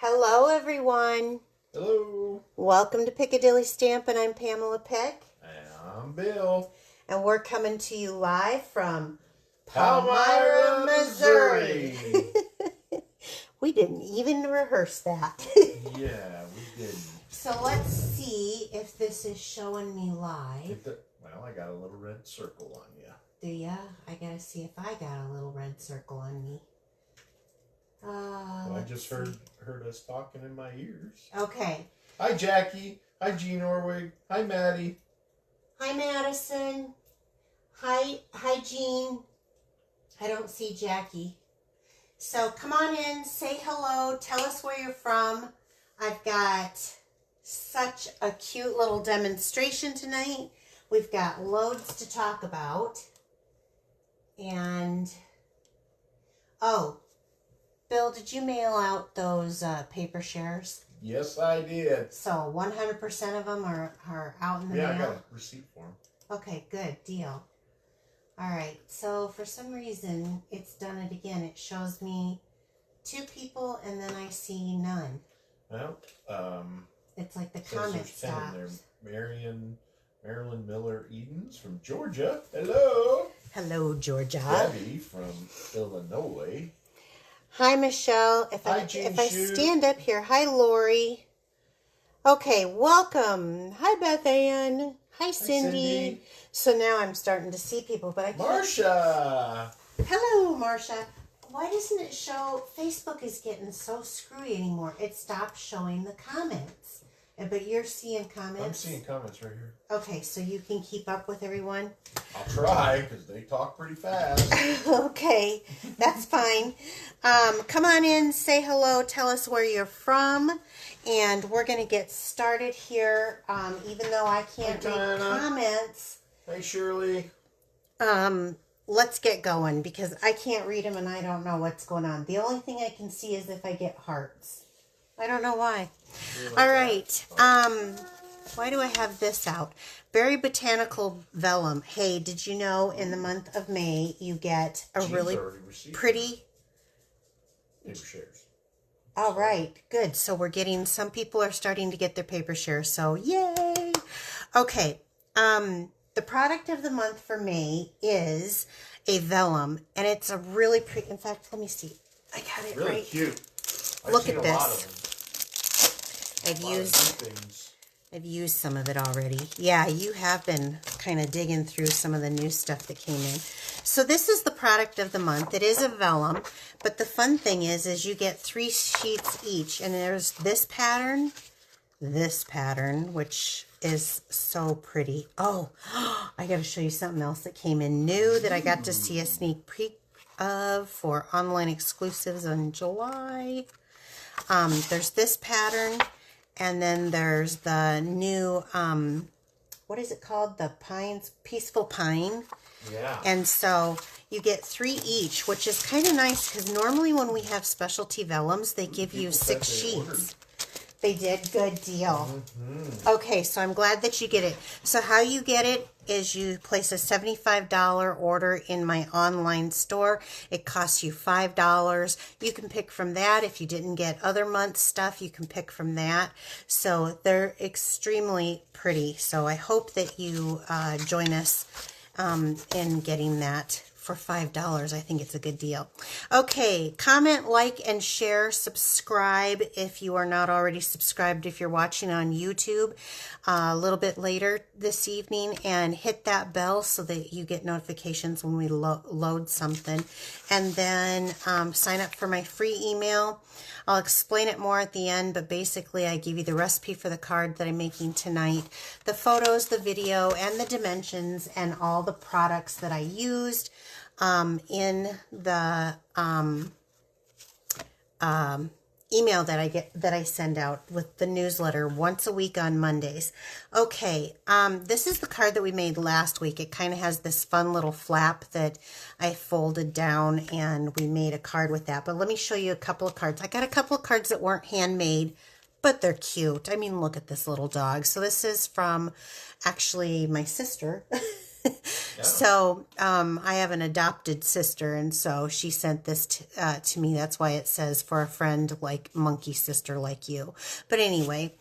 Hello, everyone. Hello. Welcome to Piccadilly Stampin'. I'm Pamela Pick. And I'm Bill. And we're coming to you live from Palmyra, Missouri. We didn't even rehearse that. Yeah, we didn't. So let's see if this is showing me live. Well, I got a little red circle on you. Do ya? I gotta see if I got a little red circle on me. Well, I just heard us talking in my ears. Okay. Hi, Jackie. Hi, Jean Orwig. Hi, Maddie. Hi, Madison. Hi, Jean. I don't see Jackie. So come on in, say hello, tell us where you're from. I've got such a cute little demonstration tonight. We've got loads to talk about. And, oh, Bill, did you mail out those paper shares? Yes, I did. So 100% of them are out in the mail? Yeah, I got a receipt for them. Okay, good deal. All right, so for some reason, it's done it again. It shows me 2 people, and then I see none. Well, it's like the comment stops. There's Marilyn Miller Edens from Georgia. Hello. Hello, Georgia. Debbie from Illinois. Hi, Michelle. If I stand up here, hi, Lori. Okay, welcome. Hi, Beth Ann. Hi, Cindy. So now I'm starting to see people, but I can't. Marcia. Hello, Marcia. Why doesn't it show? Facebook is getting so screwy anymore. It stopped showing the comments. But you're seeing comments? I'm seeing comments right here. Okay, so you can keep up with everyone? I'll try, because they talk pretty fast. Okay, that's fine. Come on in, say hello, tell us where you're from, and we're going to get started here, even though I can't read comments. Hey, Shirley. Let's get going, because I can't read them and I don't know what's going on. The only thing I can see is if I get hearts. I don't know why. All right. Why do I have this out? Berry Botanical Vellum. Hey, did you know in the month of May you get a really pretty paper shares? All right, good. So we're getting, some people are starting to get their paper shares, so yay. Okay, the product of the month for May is a vellum, and it's a really pretty, in fact, let me see. I got it really right. Cute. Look at this. Lot of them. I've used some of it already. Yeah, you have been kind of digging through some of the new stuff that came in. So this is the product of the month. It is a vellum, but the fun thing is you get 3 sheets each, and there's this pattern, which is so pretty. Oh, I got to show you something else that came in new that I got to see a sneak peek of for online exclusives in July. There's this pattern, and then there's the new, what is it called? The Peaceful Pine. Yeah. And so you get 3 each, which is kind of nice because normally when we have specialty vellums, they give you 6 sheets. They did. Good deal. Okay, so I'm glad that you get it. So how you get it is you place a $75 order in my online store. It costs you $5. You can pick from that. If you didn't get other month's stuff, you can pick from that. So they're extremely pretty. So I hope that you join us in getting that for $5. I think it's a good deal. Okay, comment, like, and share. Subscribe if you are not already subscribed, if you're watching on YouTube a little bit later this evening, and hit that bell so that you get notifications when we load something. And then sign up for my free email. I'll explain it more at the end, but basically I give you the recipe for the card that I'm making tonight, the photos, the video, and the dimensions, and all the products that I used in the email that I send out with the newsletter once a week on Mondays. Okay, this is the card that we made last week. It kind of has this fun little flap that I folded down, and we made a card with that. But let me show you a couple of cards. I got a couple of cards that weren't handmade, but they're cute. I mean, look at this little dog. So this is from actually my sister. Yeah. So I have an adopted sister, and so she sent this to me. That's why it says for a friend like monkey sister like you. But anyway,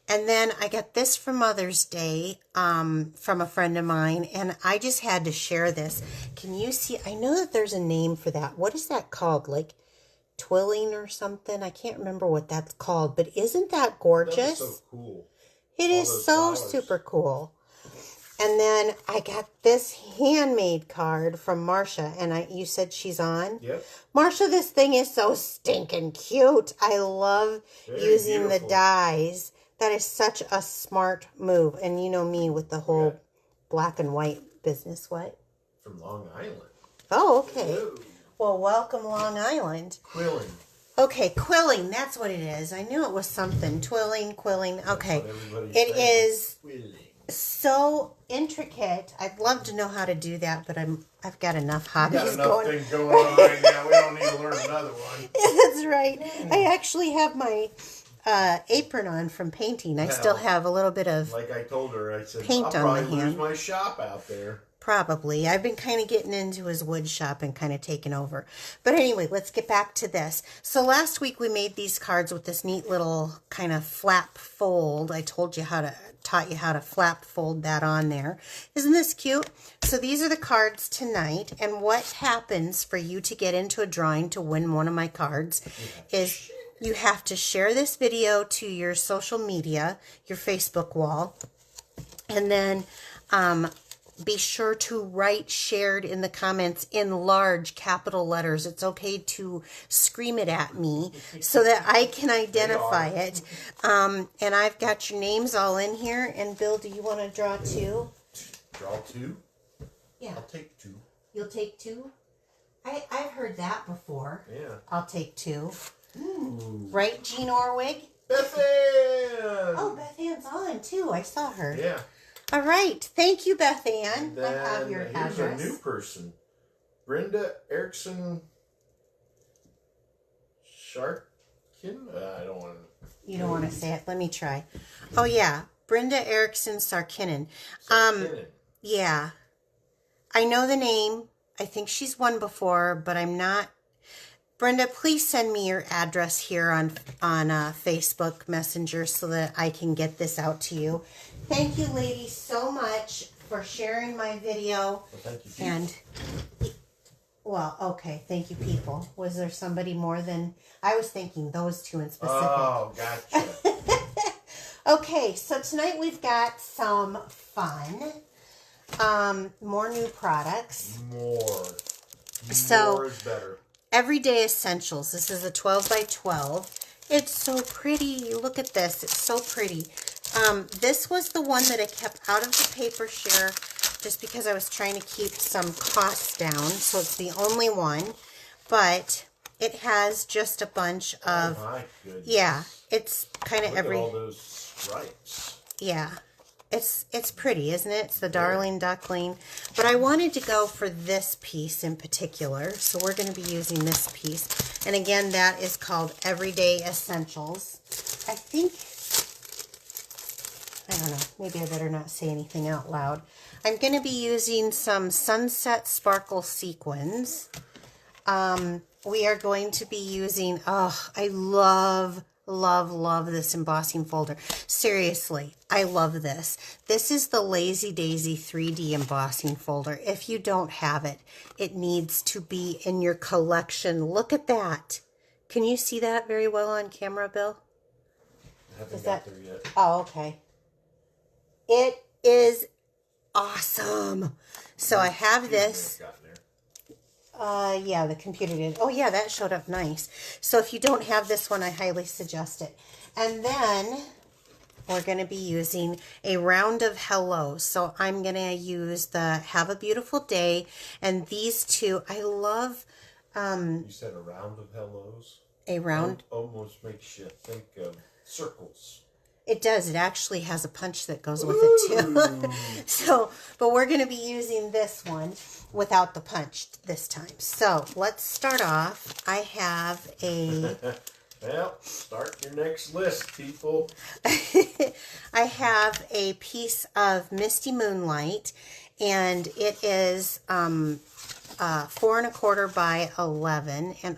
and then I got this for Mother's Day from a friend of mine, and I just had to share this. Can you see? I know that there's a name for that. What is that called? Like twilling or something? I can't remember what that's called, but isn't that gorgeous? That is so cool. It All is those so flowers. super cool. And then I got this handmade card from Marcia, and you said she's on? Yep. Marcia, this thing is so stinking cute. I love Very using beautiful. the dies. That is such a smart move. And you know me with the whole black and white business. What? From Long Island. Oh, okay. Hello. Well, welcome Long Island. Quilling. Okay, quilling. That's what it is. I knew it was something. Twilling, quilling. Okay. That's what everybody's It saying. is Quilling. so intricate. I'd love to know how to do that, but I've got enough We hobbies got enough going. things going on right now. We don't need to learn another one. That's right. I actually have my apron on from painting. I still have a little bit of Like I told her, I said, Paint I'll on the probably lose hand. my shop out there. probably. I've been kind of getting into his wood shop and kind of taking over. But anyway, let's get back to this. So last week we made these cards with this neat little kind of flap fold. I taught you how to flap fold that on there. Isn't this cute? So these are the cards tonight. And what happens for you to get into a drawing to win one of my cards is you have to share this video to your social media, your Facebook wall, and then be sure to write shared in the comments in large capital letters. It's okay to scream it at me so that I can identify it. And I've got your names all in here. And Bill, do you want to draw two? Draw two? Yeah. I'll take two. You'll take two? I've heard that before. Yeah. I'll take two. Ooh. Right, Jean Orwig? Beth Ann! Oh, Beth Ann's on too. I saw her. Yeah. All right. Thank you, Beth Ann. Then I have your here's address. a new person. Brenda Erickson Sharkin? I don't want to... You don't want to say it. Let me try. Oh, yeah. Brenda Erickson Sarkinen. Yeah. I know the name. I think she's won before, but I'm not. Brenda, please send me your address here on Facebook Messenger so that I can get this out to you. Thank you, ladies, so much for sharing my video. Well, thank you. And, well, okay, thank you, people. Was there somebody more than... I was thinking those two in specific. Oh, gotcha. Okay, so tonight we've got some fun. More new products. More. So- More is better. Everyday Essentials. This is a 12 by 12. It's so pretty. Look at this. It's so pretty. This was the one that I kept out of the paper share just because I was trying to keep some costs down. So it's the only one. But it has just a bunch of... Oh, my goodness. Yeah, it's kind of Look at all those stripes. Yeah. It's pretty, isn't it? It's the Darling Duckling. But I wanted to go for this piece in particular. So we're going to be using this piece. And again, that is called Everyday Essentials. I think, I don't know, maybe I better not say anything out loud. I'm going to be using some Sunset Sparkle Sequins. We are going to be using, I love this embossing folder. Seriously, I love this. This is the Lazy Daisy 3D embossing folder. If you don't have it, it needs to be in your collection. Look at that. Can you see that very well on camera, Bill? I haven't got there yet. Oh, okay. It is awesome. So I have this. Got there. Yeah, the computer did. Oh, yeah, that showed up nice. So if you don't have this one, I highly suggest it. And then we're going to be using a round of hellos. So I'm going to use the Have a Beautiful Day. And these two, I love... You said a round of hellos? A round? Almost makes you think of circles. It does. It actually has a punch that goes with it, too. So, but we're going to be using this one without the punch this time. So let's start off. I have a... Well, start your next list, people. I have a piece of Misty Moonlight, and it is 4 1/4 by 11. And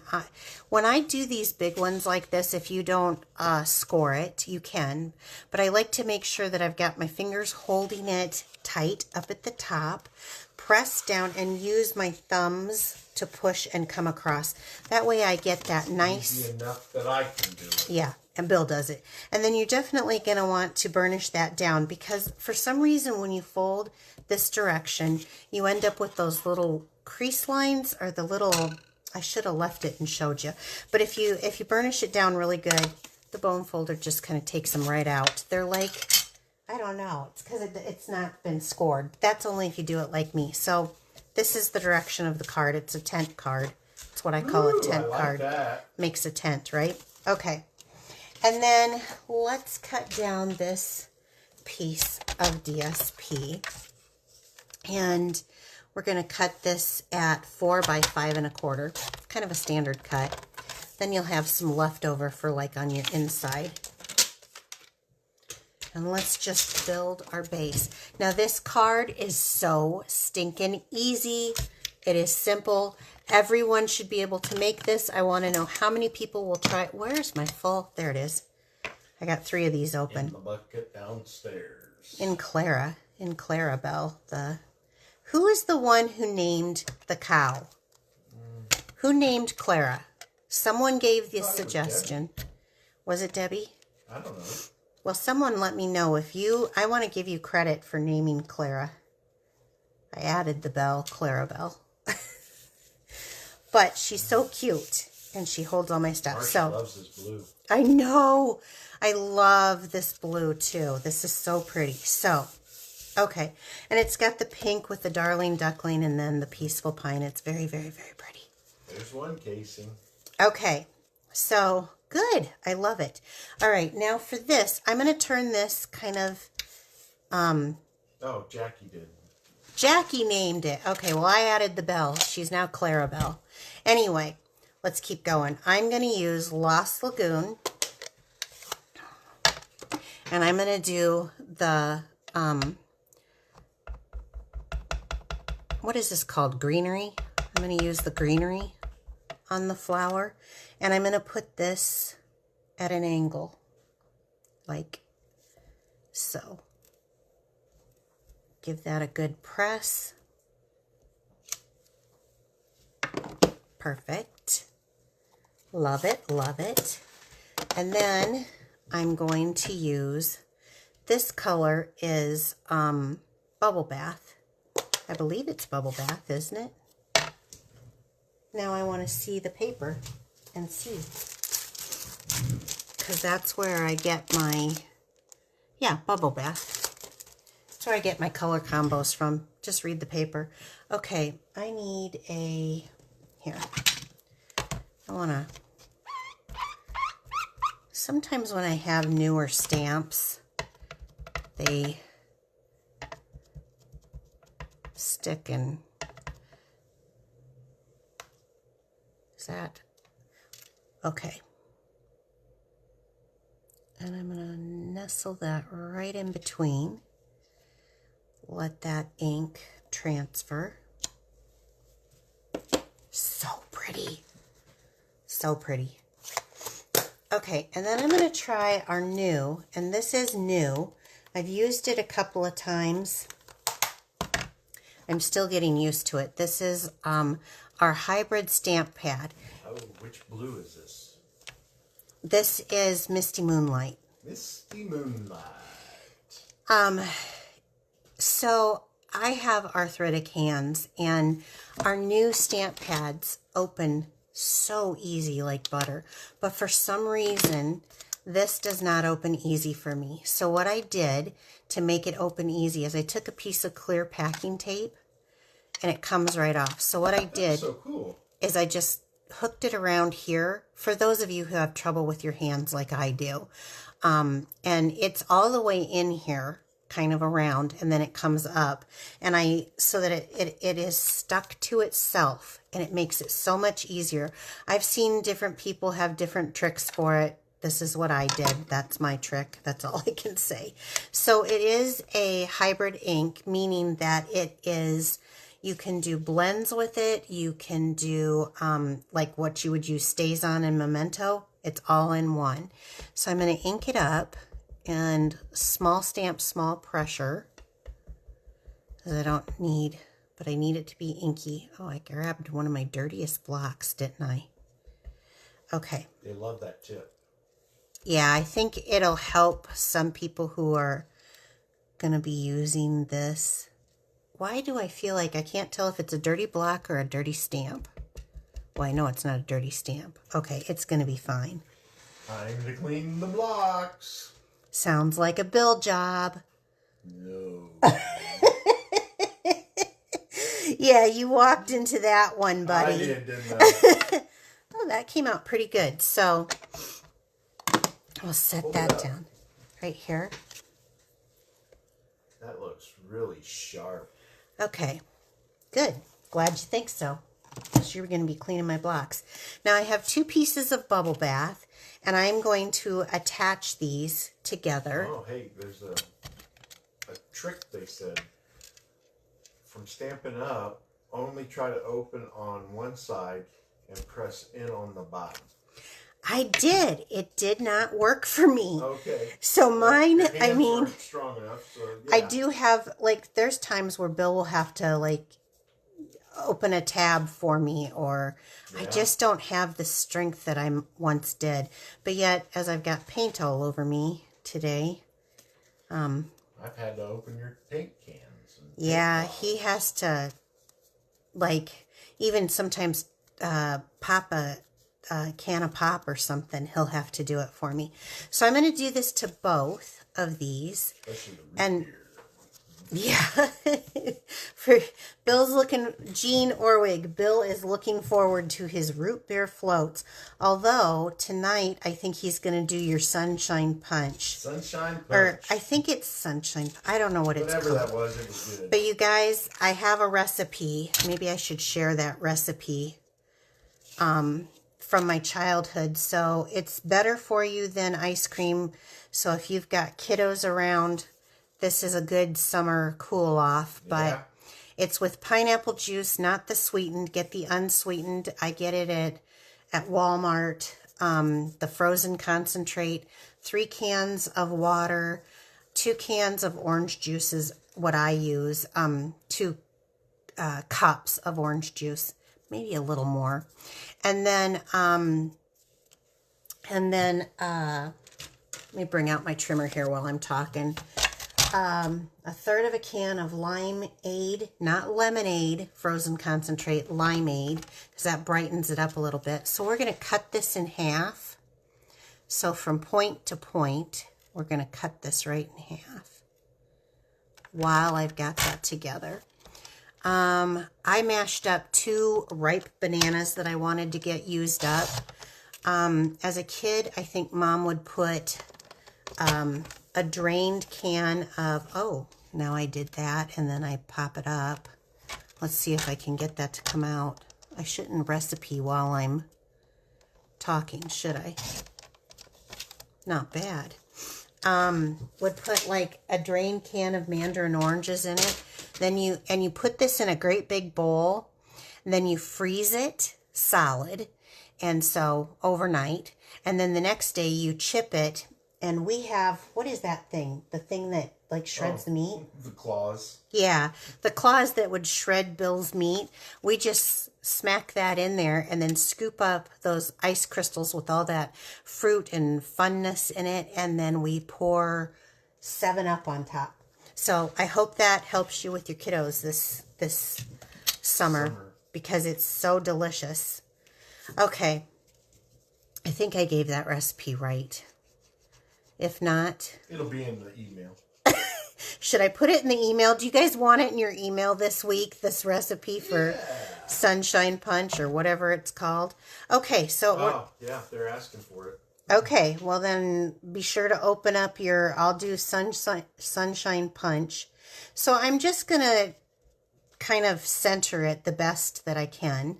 when I do these big ones like this, if you don't score it, you can. But I like to make sure that I've got my fingers holding it tight up at the top, press down, and use my thumbs to push and come across. That way I get that nice... Easy enough that I can do it. Yeah, and Bill does it. And then you're definitely going to want to burnish that down, because for some reason when you fold this direction, you end up with those little crease lines, or the little... I should have left it and showed you. But if you burnish it down really good, the bone folder just kind of takes them right out. They're like... I don't know. It's because it's not been scored. That's only if you do it like me. So this is the direction of the card. It's a tent card. It's what I call a tent card. That. Makes a tent, right? Okay. And then let's cut down this piece of DSP. And we're going to cut this at 4 by 5 1/4. Kind of a standard cut. Then you'll have some leftover for like on your inside. And let's just build our base. Now this card is so stinking easy. It is simple. Everyone should be able to make this. I want to know how many people will try. Where's my full? There it is. I got 3 of these open. In the bucket downstairs. In Clarabelle. Who is the one who named the cow? Who named Clara? Someone gave the suggestion. Was it Debbie? I don't know. Well, someone let me know if you... I want to give you credit for naming Clara. I added the bell, Clarabelle. But she's so cute, and she holds all my stuff. Marcia loves this blue. I know. I love this blue, too. This is so pretty. So, okay. And it's got the pink with the darling duckling and then the peaceful pine. It's very, very, very pretty. There's one casing. Okay. So... good. I love it. All right. Now for this, I'm going to turn this kind of... Oh, Jackie did. Jackie named it. Okay, well, I added the bell. She's now Clarabelle. Anyway, let's keep going. I'm going to use Lost Lagoon. And I'm going to do the... what is this called? Greenery? I'm going to use the greenery on the flower. And I'm going to put this at an angle, like so. Give that a good press. Perfect. Love it, love it. And then I'm going to use, this color is Bubble Bath. I believe it's Bubble Bath, isn't it? Now I want to see the paper and see, because that's where I get my, yeah, Bubble Bath. That's where I get my color combos from. Just read the paper. Okay, I need a, here, I want to, sometimes when I have newer stamps, they stick in, is that, okay. And I'm going to nestle that right in between. Let that ink transfer. So pretty. So pretty. Okay, and then I'm going to try our new, and this is new. I've used it a couple of times. I'm still getting used to it. This is our hybrid stamp pad. Oh, which blue is this? This is Misty Moonlight. Misty Moonlight. So I have arthritic hands, and our new stamp pads open so easy like butter. But for some reason, this does not open easy for me. So what I did to make it open easy is I took a piece of clear packing tape, and it comes right off. So what I did so cool. is I just hooked it around here for those of you who have trouble with your hands like I do. And it's all the way in here, kind of around, and then it comes up. And so that it is stuck to itself, and it makes it so much easier. I've seen different people have different tricks for it. This is what I did. That's my trick. That's all I can say. So it is a hybrid ink, meaning that it is, you can do blends with it. You can do like what you would use Stays On and Memento. It's all in one. So I'm going to ink it up and small stamp, small pressure. Because I don't need, but I need it to be inky. Oh, I grabbed one of my dirtiest blocks, didn't I? Okay. They love that tip. Yeah, I think it'll help some people who are going to be using this. Why do I feel like I can't tell if it's a dirty block or a dirty stamp? Well, I know it's not a dirty stamp. Okay, it's going to be fine. Time to clean the blocks. Sounds like a Bill job. No. Yeah, you walked into that one, buddy. I did, didn't I? Oh, that came out pretty good. So we'll set that down right here. That looks really sharp. Okay, good. Glad you think so. Because you're going to be cleaning my blocks. Now I have 2 pieces of bubble bath, and I'm going to attach these together. Oh, hey, there's a trick they said. From Stampin' Up, only try to open on one side and press in on the bottom. I did. It did not work for me. Okay. So mine, Your hands I mean, weren't strong enough, so yeah. I do have, like, there's times where Bill will have to, like, open a tab for me, or I just don't have the strength that I once did. But yet, as I've got paint all over me today, I've had to open your paint cans. Yeah, he has to, like, even sometimes pop a can of pop or something. He'll have to do it for me. So I'm going to do this to both of these. And yeah, for Bill's looking, Jean Orwig, Bill is looking forward to his root beer floats. Although tonight I think he's going to do your sunshine punch. Sunshine punch. Or I think it's sunshine. I don't know what it's called. Whatever that was, it was good. But you guys, I have a recipe. Maybe I should share that recipe from my childhood. So it's better for you than ice cream. So if you've got kiddos around, this is a good summer cool off. But it's with pineapple juice, not the sweetened. Get the unsweetened. I get it at Walmart. The frozen concentrate. 3 cans of water. 2 cans of orange juice is what I use. 2 cups of orange juice. Maybe a little more. And then let me bring out my trimmer here while I'm talking. 1/3 of a can of limeade, not lemonade, frozen concentrate, limeade, because that brightens it up a little bit. So we're going to cut this in half. So from point to point, we're going to cut this right in half while I've got that together. I mashed up 2 ripe bananas that I wanted to get used up. As a kid, I think Mom would put a drained can of, oh, now I did that, and then I pop it up. Let's see if I can get that to come out. I shouldn't recipe while I'm talking, should I? Not bad. Would put like a drained can of mandarin oranges in it. Then you put this in a great big bowl. And then you freeze it solid. And so overnight. And then the next day you chip it. And we have, what is that thing? The thing that like shreds the meat? The claws. Yeah, the claws that would shred Bill's meat. We just smack that in there and then scoop up those ice crystals with all that fruit and funness in it. And then we pour 7-Up on top. So I hope that helps you with your kiddos this summer because it's so delicious. Okay, I think I gave that recipe right. If not, it'll be in the email. Should I put it in the email? Do you guys want it in your email this week, this recipe for Sunshine Punch or whatever it's called? Okay, so... yeah, they're asking for it. Okay, well then be sure to open up your... I'll do Sunshine Punch. So I'm just going to kind of center it the best that I can.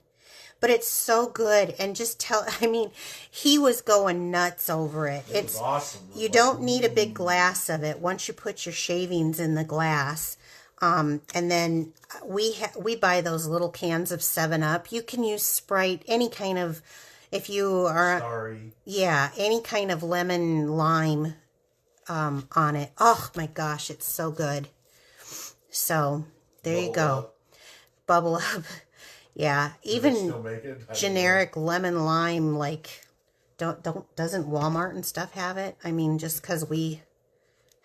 but it's so good. And just I mean, he was going nuts over it. It's awesome. You don't need a big glass of it once you put your shavings in the glass. And then we buy those little cans of 7-Up. You can use Sprite, any kind of, if you are, Sorry. Yeah, any kind of lemon lime on it. Oh my gosh, it's so good. So there you go. Bubble up. Yeah, even generic lemon lime, like doesn't Walmart and stuff have it? I mean, just because we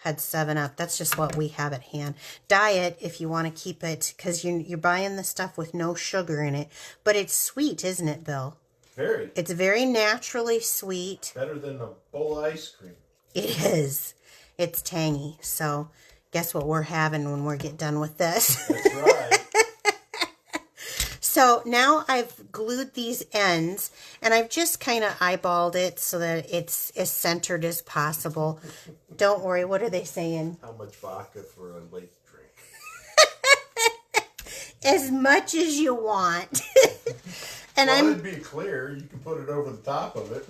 had 7-Up, that's just what we have at hand. Diet, if you want to keep it, because you're buying the stuff with no sugar in it, but it's sweet, isn't it, Bill? Very. It's very naturally sweet. Better than a bowl of ice cream. It is. It's tangy. So guess what we're having when we get done with this? That's right. So now I've glued these ends, and I've just kind of eyeballed it so that it's as centered as possible. Don't worry, what are they saying? How much vodka for a late drink? As much as you want. And well, it'd be clear. You can put it over the top of it.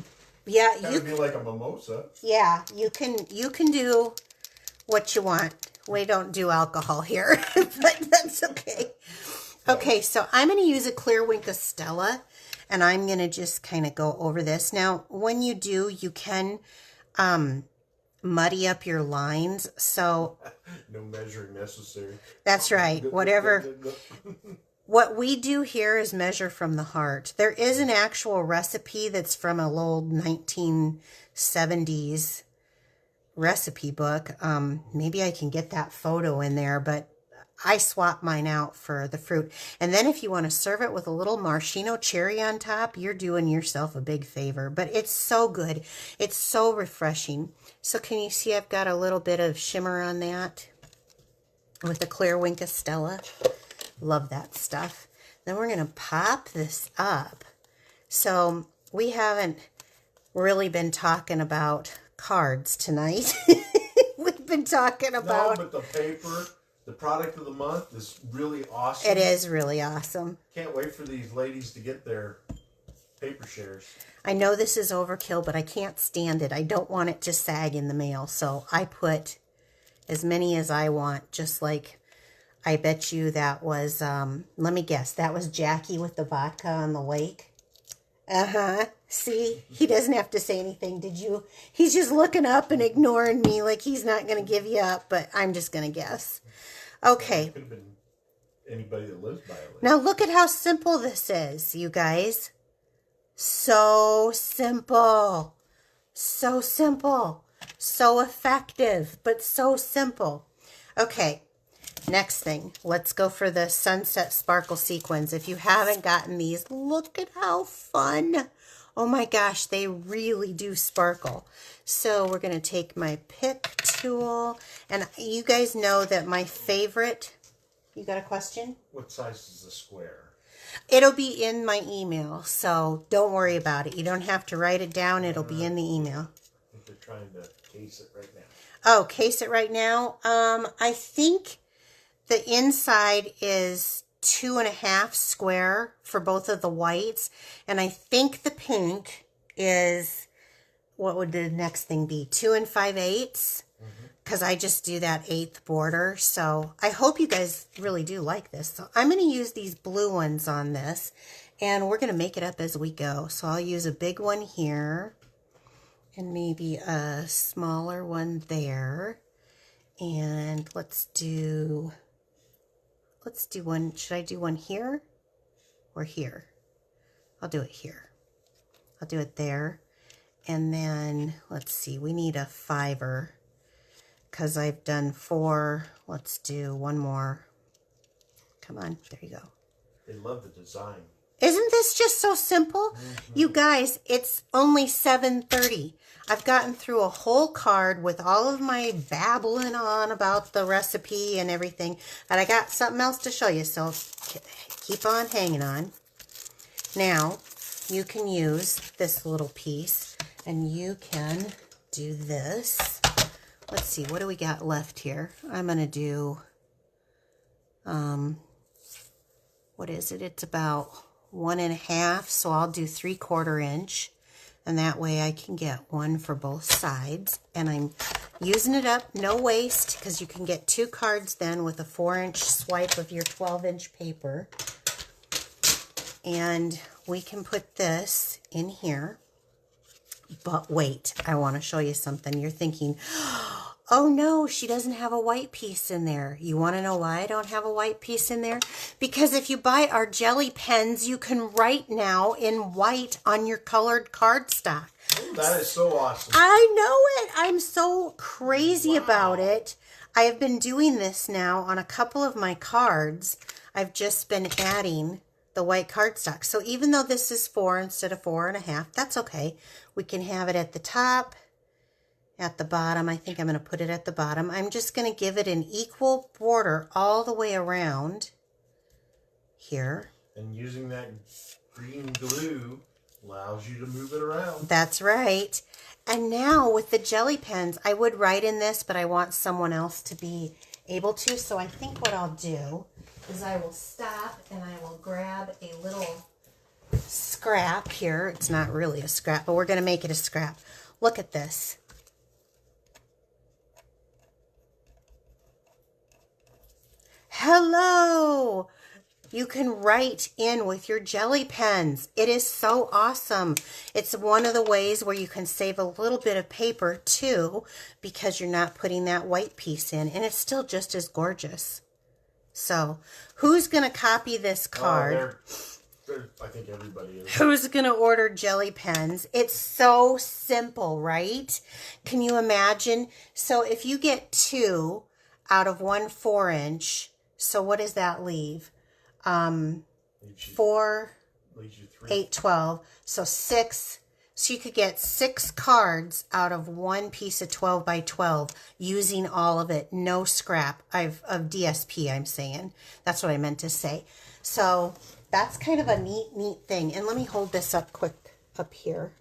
Yeah, that would be like a mimosa. Yeah, you can do what you want. We don't do alcohol here, but that's okay. Okay, so I'm going to use a clear Wink of Stella, and I'm going to just kind of go over this. Now, when you do, you can muddy up your lines. So no measuring necessary. That's right. Whatever. What we do here is measure from the heart. There is an actual recipe that's from an old 1970s recipe book. Maybe I can get that photo in there, but I swap mine out for the fruit. And then if you want to serve it with a little maraschino cherry on top, you're doing yourself a big favor. But it's so good. It's so refreshing. So can you see I've got a little bit of shimmer on that with the clear Wink of Stella? Love that stuff. Then we're going to pop this up. So we haven't really been talking about cards tonight. We've been talking about... No, but the paper... The product of the month is really awesome. It is really awesome. Can't wait for these ladies to get their paper shares. I know this is overkill, but I can't stand it. I don't want it to sag in the mail, so I put as many as I want, just like I bet you that was, let me guess, that was Jackie with the vodka on the lake. Uh-huh. See, he doesn't have to say anything, did you? He's just looking up and ignoring me like he's not going to give you up, but I'm just going to guess. Okay. It could have been anybody that lives by a lake. Now look at how simple this is, you guys. So simple. So simple. So effective, but so simple. Okay. Next thing, let's go for the Sunset Sparkle Sequins. If you haven't gotten these, look at how fun. Oh my gosh, they really do sparkle. So we're going to take my pick tool. And you guys know that my favorite... You got a question? What size is the square? It'll be in my email, so don't worry about it. You don't have to write it down. It'll be in the email. I think they're trying to case it right now. Oh, case it right now? I think the inside is 2.5 square for both of the whites. And I think the pink is, what would the next thing be? 2 5/8? Because I just do that 1/8 border. So I hope you guys really do like this. So I'm going to use these blue ones on this. And we're going to make it up as we go. So I'll use a big one here. And maybe a smaller one there. And let's do one. Should I do one here or here? I'll do it here. I'll do it there. And then, let's see, we need a 5er because I've done 4. Let's do one more. Come on, there you go. They love the design. Isn't this just so simple? You guys, it's only 7:30. I've gotten through a whole card with all of my babbling on about the recipe and everything. And I got something else to show you, so keep on hanging on. Now, you can use this little piece, and you can do this. Let's see, what do we got left here? I'm going to do, what is it? It's about 1.5, so I'll do 3/4 inch. And that way I can get one for both sides. And I'm using it up, no waste, because you can get 2 cards then with a 4-inch swipe of your 12-inch paper. And we can put this in here. But wait, I want to show you something. You're thinking, oh no, she doesn't have a white piece in there. You want to know why I don't have a white piece in there? Because if you buy our jelly pens, you can write now in white on your colored cardstock. Ooh, that is so awesome. I know it. I'm so crazy about it. I have been doing this now on a couple of my cards. I've just been adding the white cardstock. So even though this is 4 instead of 4.5, that's okay. We can have it at the top, at the bottom. I think I'm going to put it at the bottom. I'm just going to give it an equal border all the way around here. And using that green glue allows you to move it around. That's right. And now with the jelly pens, I would write in this, but I want someone else to be able to. So I think what I'll do is I will stop and I will grab a little scrap here. It's not really a scrap, but we're going to make it a scrap. Look at this. Hello! You can write in with your jelly pens. It is so awesome. It's one of the ways where you can save a little bit of paper too, because you're not putting that white piece in, and it's still just as gorgeous. So, who's going to copy this card? I think everybody is. Who's going to order jelly pens? It's so simple, right? Can you imagine? So, if you get 2 out of 1 4-inch, so what does that leave? 4, 8, 12. So 6. So you could get 6 cards out of 1 piece of 12 by 12 using all of it. No scrap of DSP, I'm saying. That's what I meant to say. So that's kind of a neat thing. And let me hold this up quick up here.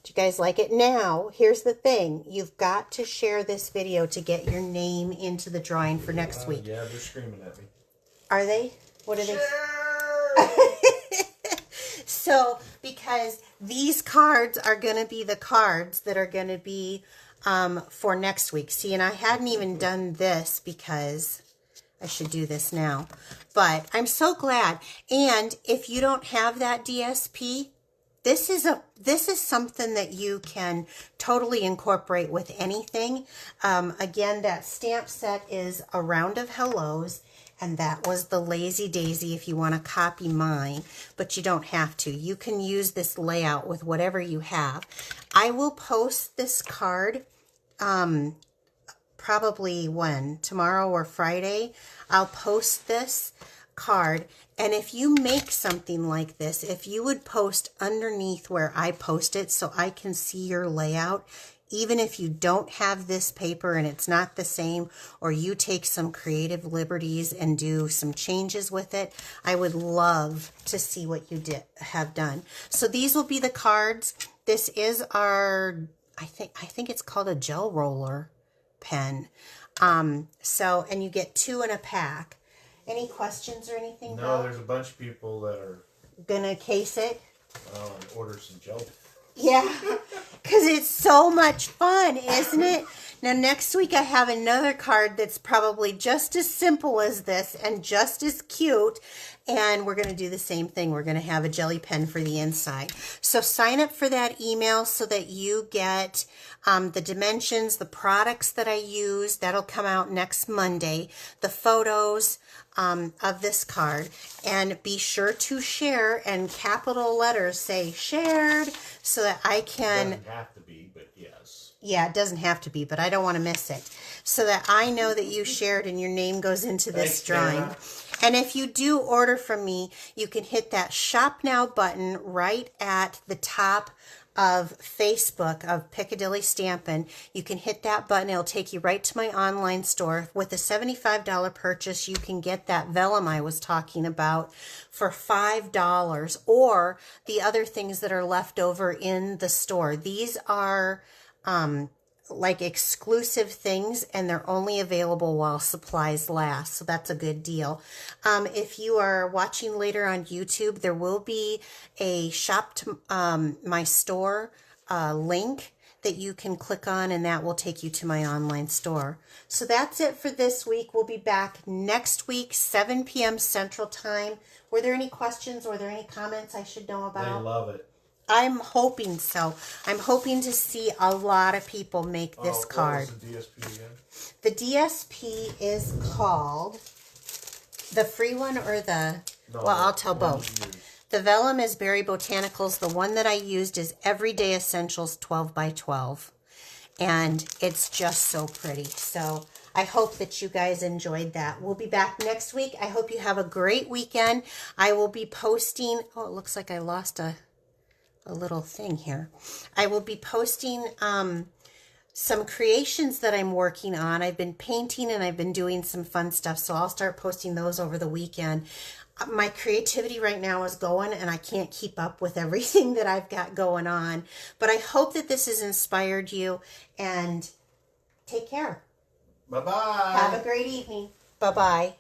Do you guys like it? Now, here's the thing. You've got to share this video to get your name into the drawing for next week. Yeah, they're screaming at me. Are they? What are they? So, because these cards are going to be the cards that are going to be for next week. See, and I hadn't even done this because I should do this now. But I'm so glad. And if you don't have that DSP, this is something that you can totally incorporate with anything. Again, that stamp set is a round of hellos. And that was the Lazy Daisy if you want to copy mine, but you don't have to. You can use this layout with whatever you have. I will post this card probably when? Tomorrow or Friday. I'll post this card. And if you make something like this, if you would post underneath where I post it so I can see your layout, even if you don't have this paper and it's not the same, or you take some creative liberties and do some changes with it, I would love to see what you have done. So these will be the cards. This is our, I think it's called a gel roller pen. And you get 2 in a pack. Any questions or anything? No, there's a bunch of people that are gonna case it. And order some gel. Yeah, because it's so much fun, isn't it? Now, next week I have another card that's probably just as simple as this and just as cute. And we're going to do the same thing. We're going to have a jelly pen for the inside. So sign up for that email so that you get the dimensions, the products that I use. That'll come out next Monday. The photos of this card. And be sure to share, and capital letters say shared, so that I can... It doesn't have to be, but yes. Yeah, it doesn't have to be, but I don't want to miss it. So that I know that you shared and your name goes into this drawing. Dana. And if you do order from me, you can hit that Shop Now button right at the top of Facebook of Piccadilly Stampin'. You can hit that button. It'll take you right to my online store. With a $75 purchase, you can get that vellum I was talking about for $5, or the other things that are left over in the store. These are like exclusive things, and they're only available while supplies last. So that's a good deal. If you are watching later on YouTube, there will be a shop to my store link that you can click on, and that will take you to my online store. So that's it for this week. We'll be back next week, 7 p.m. Central Time. Were there any questions? Were there any comments I should know about? They love it. I'm hoping so. I'm hoping to see a lot of people make this card. What was the DSP again? The DSP is called the free one or the... No, well, I'll tell both. The vellum is Berry Botanicals. The one that I used is Everyday Essentials 12 by 12. And it's just so pretty. So I hope that you guys enjoyed that. We'll be back next week. I hope you have a great weekend. I will be posting... oh, it looks like I lost a little thing here. I will be posting some creations that I'm working on. I've been painting and I've been doing some fun stuff, so I'll start posting those over the weekend. My creativity right now is going, and I can't keep up with everything that I've got going on. But I hope that this has inspired you, and take care. Bye-bye. Have a great evening. Bye-bye.